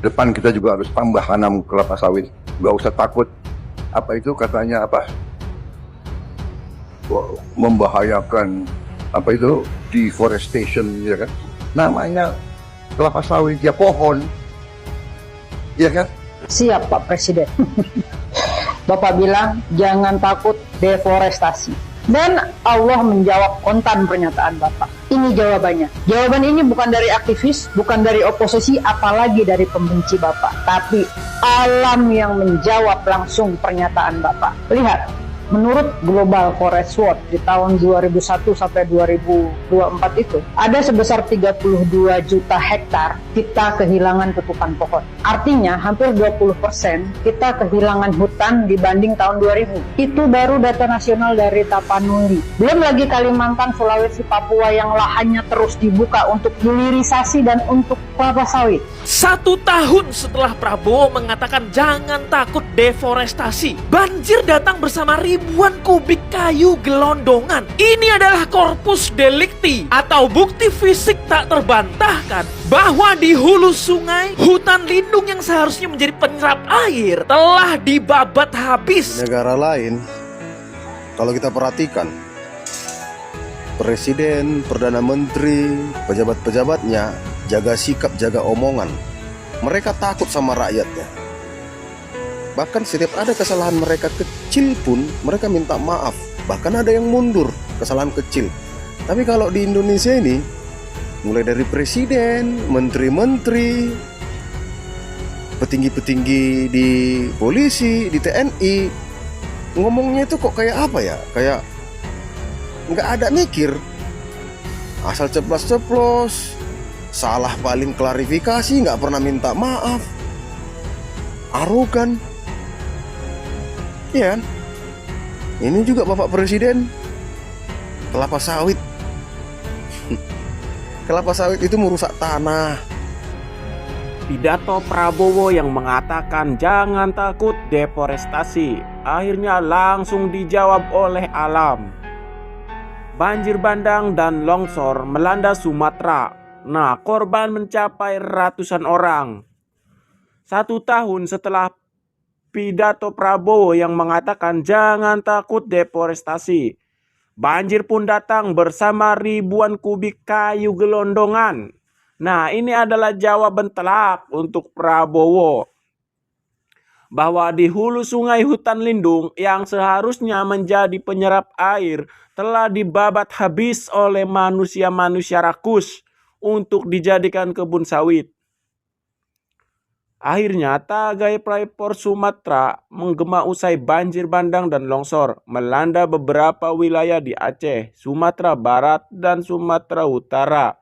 Depan kita juga harus tambah tanam kelapa sawit. Nggak usah takut. Apa itu katanya apa? Membahayakan apa itu deforestation, ya kan? Namanya kelapa sawit ya pohon, ya kan? Siap Pak Presiden. Bapak bilang jangan takut deforestasi. Dan Allah menjawab kontan pernyataan Bapak. Ini jawabannya. Jawaban ini bukan dari aktivis, bukan dari oposisi, apalagi dari pembenci Bapak. Tapi alam yang menjawab langsung pernyataan Bapak. Lihat. Menurut Global Forest Watch di tahun 2001 sampai 2024 itu ada sebesar 32 juta hektar kita kehilangan tutupan pohon. Artinya hampir 20% kita kehilangan hutan dibanding tahun 2000. Itu baru data nasional dari Tapanuli. Belum lagi Kalimantan, Sulawesi, Papua yang lahannya terus dibuka untuk hilirisasi dan untuk kelapa sawit. 1 tahun setelah Prabowo mengatakan jangan takut deforestasi, banjir datang bersama ribuan kubik kayu gelondongan. Ini adalah corpus delicti atau bukti fisik tak terbantahkan bahwa di hulu sungai, hutan lindung yang seharusnya menjadi penyerap air telah dibabat habis. Negara lain, kalau kita perhatikan, presiden, perdana menteri, pejabat-pejabatnya jaga sikap, jaga omongan. Mereka takut sama rakyatnya. Bahkan setiap ada kesalahan mereka kecil pun mereka minta maaf. Bahkan ada yang mundur kesalahan kecil. Tapi kalau di Indonesia ini, mulai dari presiden, menteri-menteri, petinggi-petinggi di polisi, di TNI, ngomongnya itu kok kayak apa ya? Kayak nggak ada mikir. Asal ceplos-ceplos, salah paling klarifikasi, nggak pernah minta maaf, arogan. Iya kan? Ini juga Bapak Presiden, kelapa sawit. Kelapa sawit itu merusak tanah. Pidato Prabowo yang mengatakan jangan takut deforestasi akhirnya langsung dijawab oleh alam. Banjir bandang dan longsor melanda Sumatera. Nah, korban mencapai ratusan orang. 1 tahun setelah pidato Prabowo yang mengatakan jangan takut deforestasi, banjir pun datang bersama ribuan kubik kayu gelondongan. Nah, ini adalah jawaban telak untuk Prabowo. Bahwa di hulu sungai hutan lindung yang seharusnya menjadi penyerap air telah dibabat habis oleh manusia-manusia rakus untuk dijadikan kebun sawit. Akhirnya tagai Freeport Sumatera menggema usai banjir bandang dan longsor melanda beberapa wilayah di Aceh, Sumatera Barat, dan Sumatera Utara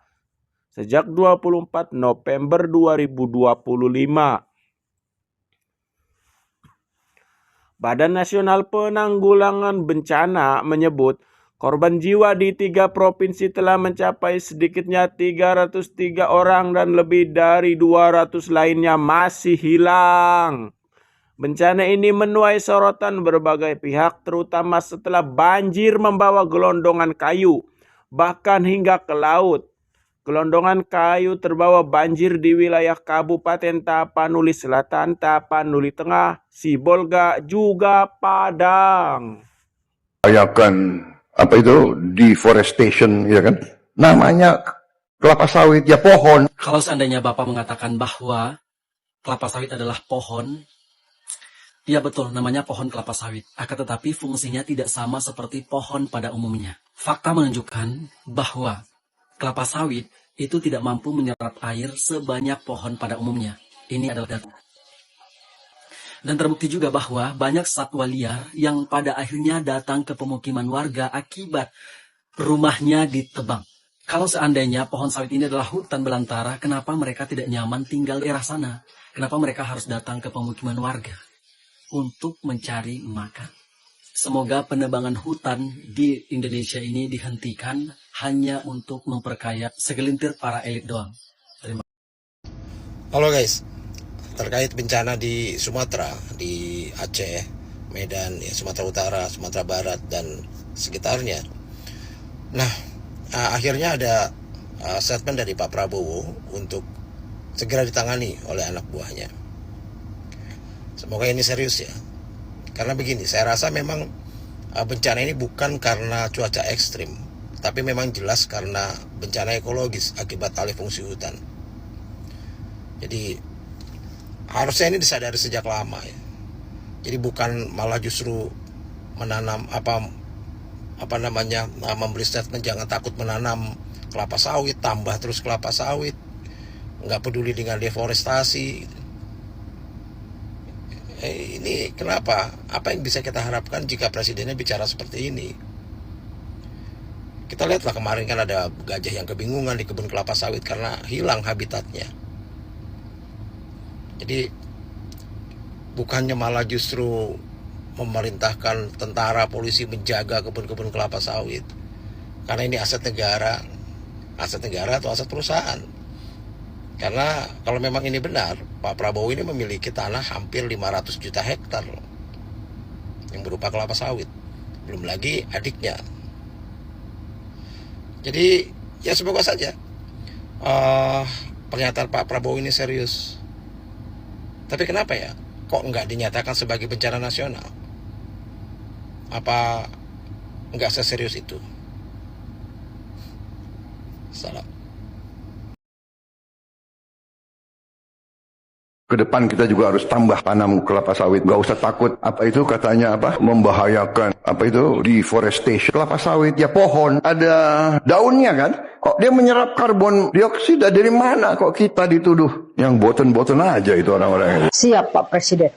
sejak 24 November 2025. Badan Nasional Penanggulangan Bencana menyebut korban jiwa di 3 provinsi telah mencapai sedikitnya 303 orang dan lebih dari 200 lainnya masih hilang. Bencana ini menuai sorotan berbagai pihak terutama setelah banjir membawa gelondongan kayu bahkan hingga ke laut. Gelondongan kayu terbawa banjir di wilayah Kabupaten Tapanuli Selatan, Tapanuli Tengah, Sibolga, juga Padang. Bahayakan apa itu deforestation, ya kan? Namanya kelapa sawit ya pohon. Kalau seandainya Bapak mengatakan bahwa kelapa sawit adalah pohon, ya betul, namanya pohon kelapa sawit. Akan tetapi fungsinya tidak sama seperti pohon pada umumnya. Fakta menunjukkan bahwa kelapa sawit itu tidak mampu menyerap air sebanyak pohon pada umumnya. Ini adalah data. Dan terbukti juga bahwa banyak satwa liar yang pada akhirnya datang ke pemukiman warga akibat rumahnya ditebang. Kalau seandainya pohon sawit ini adalah hutan belantara, kenapa mereka tidak nyaman tinggal di daerah sana? Kenapa mereka harus datang ke pemukiman warga untuk mencari makan? Semoga penebangan hutan di Indonesia ini dihentikan hanya untuk memperkaya segelintir para elit doang. Terima kasih. Halo guys, terkait bencana di Sumatera, di Aceh, Medan, ya, Sumatera Utara, Sumatera Barat, dan sekitarnya. Nah, akhirnya ada statement dari Pak Prabowo untuk segera ditangani oleh anak buahnya. Semoga ini serius ya. Karena begini, saya rasa memang bencana ini bukan karena cuaca ekstrim, tapi memang jelas karena bencana ekologis akibat alih fungsi hutan. Jadi harusnya ini disadari sejak lama ya. Jadi bukan malah justru menanam memberi statement jangan takut menanam kelapa sawit, tambah terus kelapa sawit, nggak peduli dengan deforestasi. Ini kenapa? Apa yang bisa kita harapkan jika presidennya bicara seperti ini? Kita lihatlah kemarin kan ada gajah yang kebingungan di kebun kelapa sawit karena hilang habitatnya. Jadi bukannya malah justru memerintahkan tentara, polisi menjaga kebun-kebun kelapa sawit. Karena ini aset negara atau aset perusahaan. Karena kalau memang ini benar, Pak Prabowo ini memiliki tanah hampir 500 juta hektar yang berupa kelapa sawit. Belum lagi adiknya. Jadi ya semoga saja pernyataan Pak Prabowo ini serius. Tapi kenapa ya? Kok nggak dinyatakan sebagai bencana nasional? Apa nggak seserius itu? Salam. Ke depan kita juga harus tambah tanam kelapa sawit. Gak usah takut. Apa itu katanya membahayakan. Deforestation. Kelapa sawit ya pohon. Ada daunnya kan. Kok dia menyerap karbon dioksida dari mana? Kok kita dituduh? Yang boten-boten aja itu orang-orang. Siap Pak Presiden.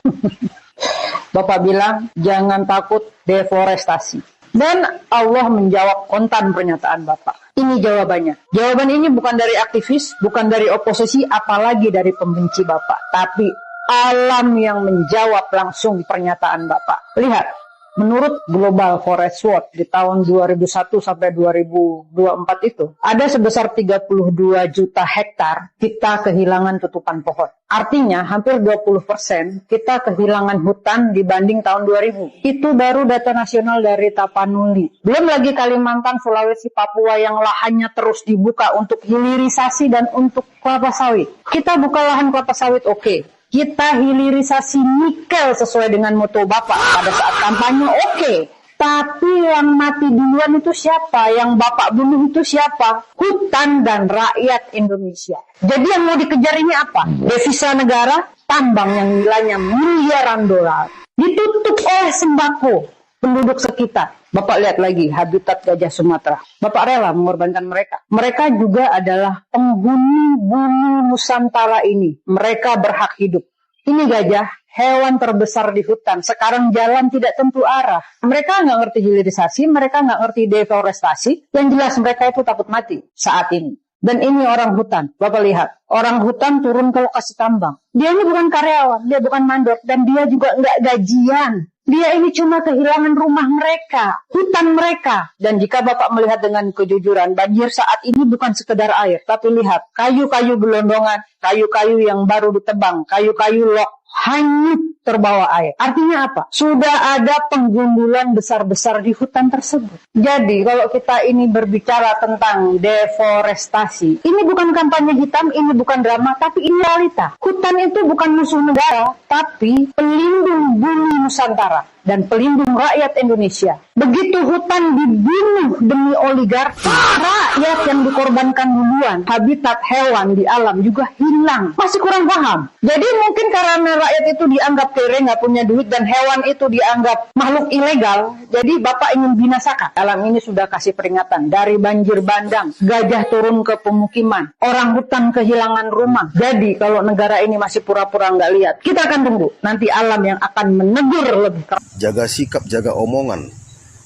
Bapak bilang jangan takut deforestasi. Dan Allah menjawab kontan pernyataan Bapak. Ini jawabannya. Jawaban ini bukan dari aktivis, bukan dari oposisi, apalagi dari pembenci Bapak. Tapi alam yang menjawab langsung pernyataan Bapak. Lihat, menurut Global Forest Watch di tahun 2001 sampai 2024 itu, ada sebesar 32 juta hektar kita kehilangan tutupan pohon. Artinya hampir 20% kita kehilangan hutan dibanding tahun 2000. Itu baru data nasional dari Tapanuli. Belum lagi Kalimantan, Sulawesi, Papua yang lahannya terus dibuka untuk hilirisasi dan untuk kelapa sawit. Kita buka lahan kelapa sawit, oke. Kita hilirisasi nikel sesuai dengan moto Bapak pada saat kampanye, oke. Tapi yang mati duluan itu siapa? Yang Bapak bunuh itu siapa? Hutan dan rakyat Indonesia. Jadi yang mau dikejar ini apa? Devisa negara, tambang yang nilainya miliaran dolar. Ditutup oleh sembako penduduk sekitar. Bapak lihat lagi habitat gajah Sumatera. Bapak rela mengorbankan mereka. Mereka juga adalah penghuni bumi Nusantara ini. Mereka berhak hidup. Ini gajah, hewan terbesar di hutan. Sekarang jalan tidak tentu arah. Mereka nggak ngerti hilirisasi, mereka nggak ngerti deforestasi. Yang jelas mereka itu takut mati saat ini. Dan ini orang hutan. Bapak lihat, orang hutan turun ke lokasi tambang. Dia ini bukan karyawan, dia bukan mandor, dan dia juga nggak gajian. Dia ini cuma kehilangan rumah mereka, hutan mereka. Dan jika Bapak melihat dengan kejujuran, banjir saat ini bukan sekedar air. Tapi lihat, kayu-kayu gelondongan, kayu-kayu yang baru ditebang, kayu-kayu lok, hanyut terbawa air. Artinya apa? Sudah ada penggundulan besar-besar di hutan tersebut. Jadi kalau kita ini berbicara tentang deforestasi, ini bukan kampanye hitam, ini bukan drama, tapi ini realita. Hutan itu bukan musuh negara, tapi pelindung bumi Nusantara dan pelindung rakyat Indonesia. Begitu hutan dibunuh demi oligarki, rakyat yang dikorbankan duluan, habitat hewan di alam juga hilang. Masih kurang paham. Jadi mungkin karena rakyat itu dianggap kere, nggak punya duit, dan hewan itu dianggap makhluk ilegal, jadi Bapak ingin binasakan. Alam ini sudah kasih peringatan dari banjir bandang, gajah turun ke pemukiman, orang hutan kehilangan rumah. Jadi kalau negara ini masih pura-pura nggak lihat, kita akan tunggu. Nanti alam yang akan menegur lebih keras. Jaga sikap, jaga omongan.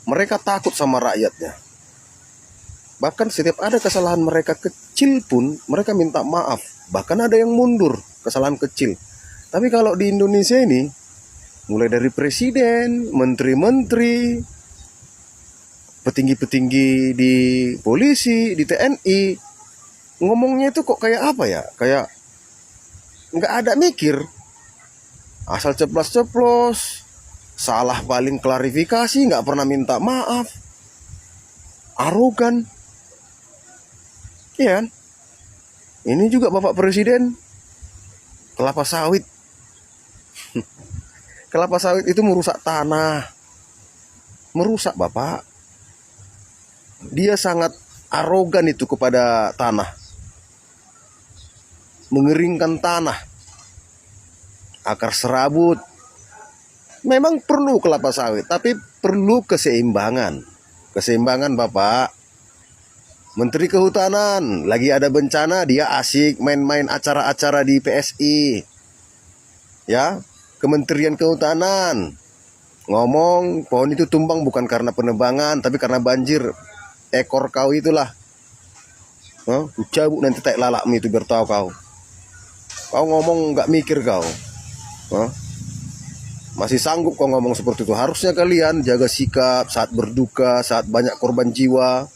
Mereka takut sama rakyatnya. Bahkan setiap ada kesalahan mereka kecil pun, mereka minta maaf. Bahkan ada yang mundur, kesalahan kecil. Tapi kalau di Indonesia ini, mulai dari presiden, menteri-menteri, petinggi-petinggi di polisi, di TNI, ngomongnya itu kok kayak apa ya? Kayak nggak ada mikir. Asal ceplos-ceplos, salah paling klarifikasi, nggak pernah minta maaf, arogan. Iya kan? Ini juga Bapak Presiden kelapa sawit. Kelapa sawit itu merusak tanah. Merusak, Bapak. Dia sangat arogan itu kepada tanah. Mengeringkan tanah. Akar serabut. Memang perlu kelapa sawit, tapi perlu keseimbangan. Keseimbangan, Bapak. Menteri Kehutanan, lagi ada bencana, dia asik main-main acara-acara di PSI. Ya, Kementerian Kehutanan ngomong pohon itu tumbang bukan karena penebangan, tapi karena banjir. Ekor kau itulah. Ku cabut nanti tak lalakmu itu biar tahu kau. Kau ngomong nggak mikir kau. Masih sanggup kau ngomong seperti itu. Harusnya kalian jaga sikap saat berduka, saat banyak korban jiwa.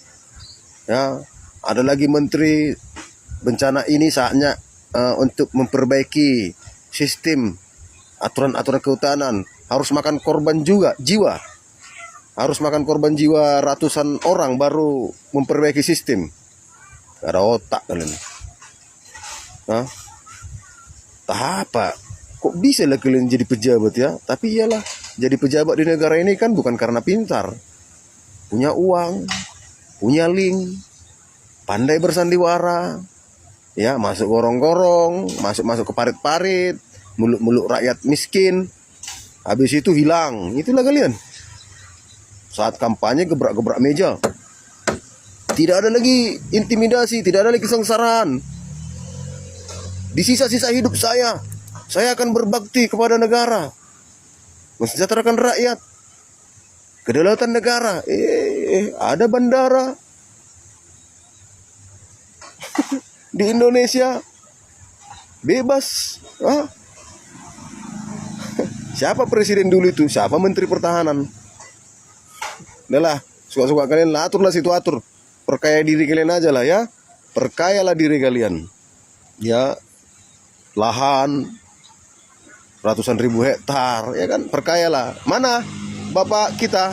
Ya, ada lagi menteri bencana ini saatnya untuk memperbaiki sistem aturan-aturan kehutanan. Harus makan korban juga jiwa. Harus makan korban jiwa ratusan orang baru memperbaiki sistem. Gak ada otak kalian. Tak apa. Kok bisa lah kalian jadi pejabat ya? Tapi iyalah, jadi pejabat di negara ini kan bukan karena pintar. Punya uang, punya link, pandai bersandiwara, ya masuk gorong-gorong, masuk ke parit-parit, muluk-muluk rakyat miskin, habis itu hilang. Itulah kalian. Saat kampanye gebrak-gebrak meja, tidak ada lagi intimidasi, tidak ada lagi kesengsaraan. Di sisa-sisa hidup saya akan berbakti kepada negara, mensejahterakan rakyat, kedaulatan negara. Ada bandara di Indonesia bebas. Siapa presiden dulu itu? Siapa menteri pertahanan? Udahlah, suka-suka kalian lah, aturlah situ atur. Perkaya diri kalian aja lah ya. Perkayalah diri kalian. Ya, lahan ratusan ribu hektar, ya kan? Perkayalah. Mana bapak kita?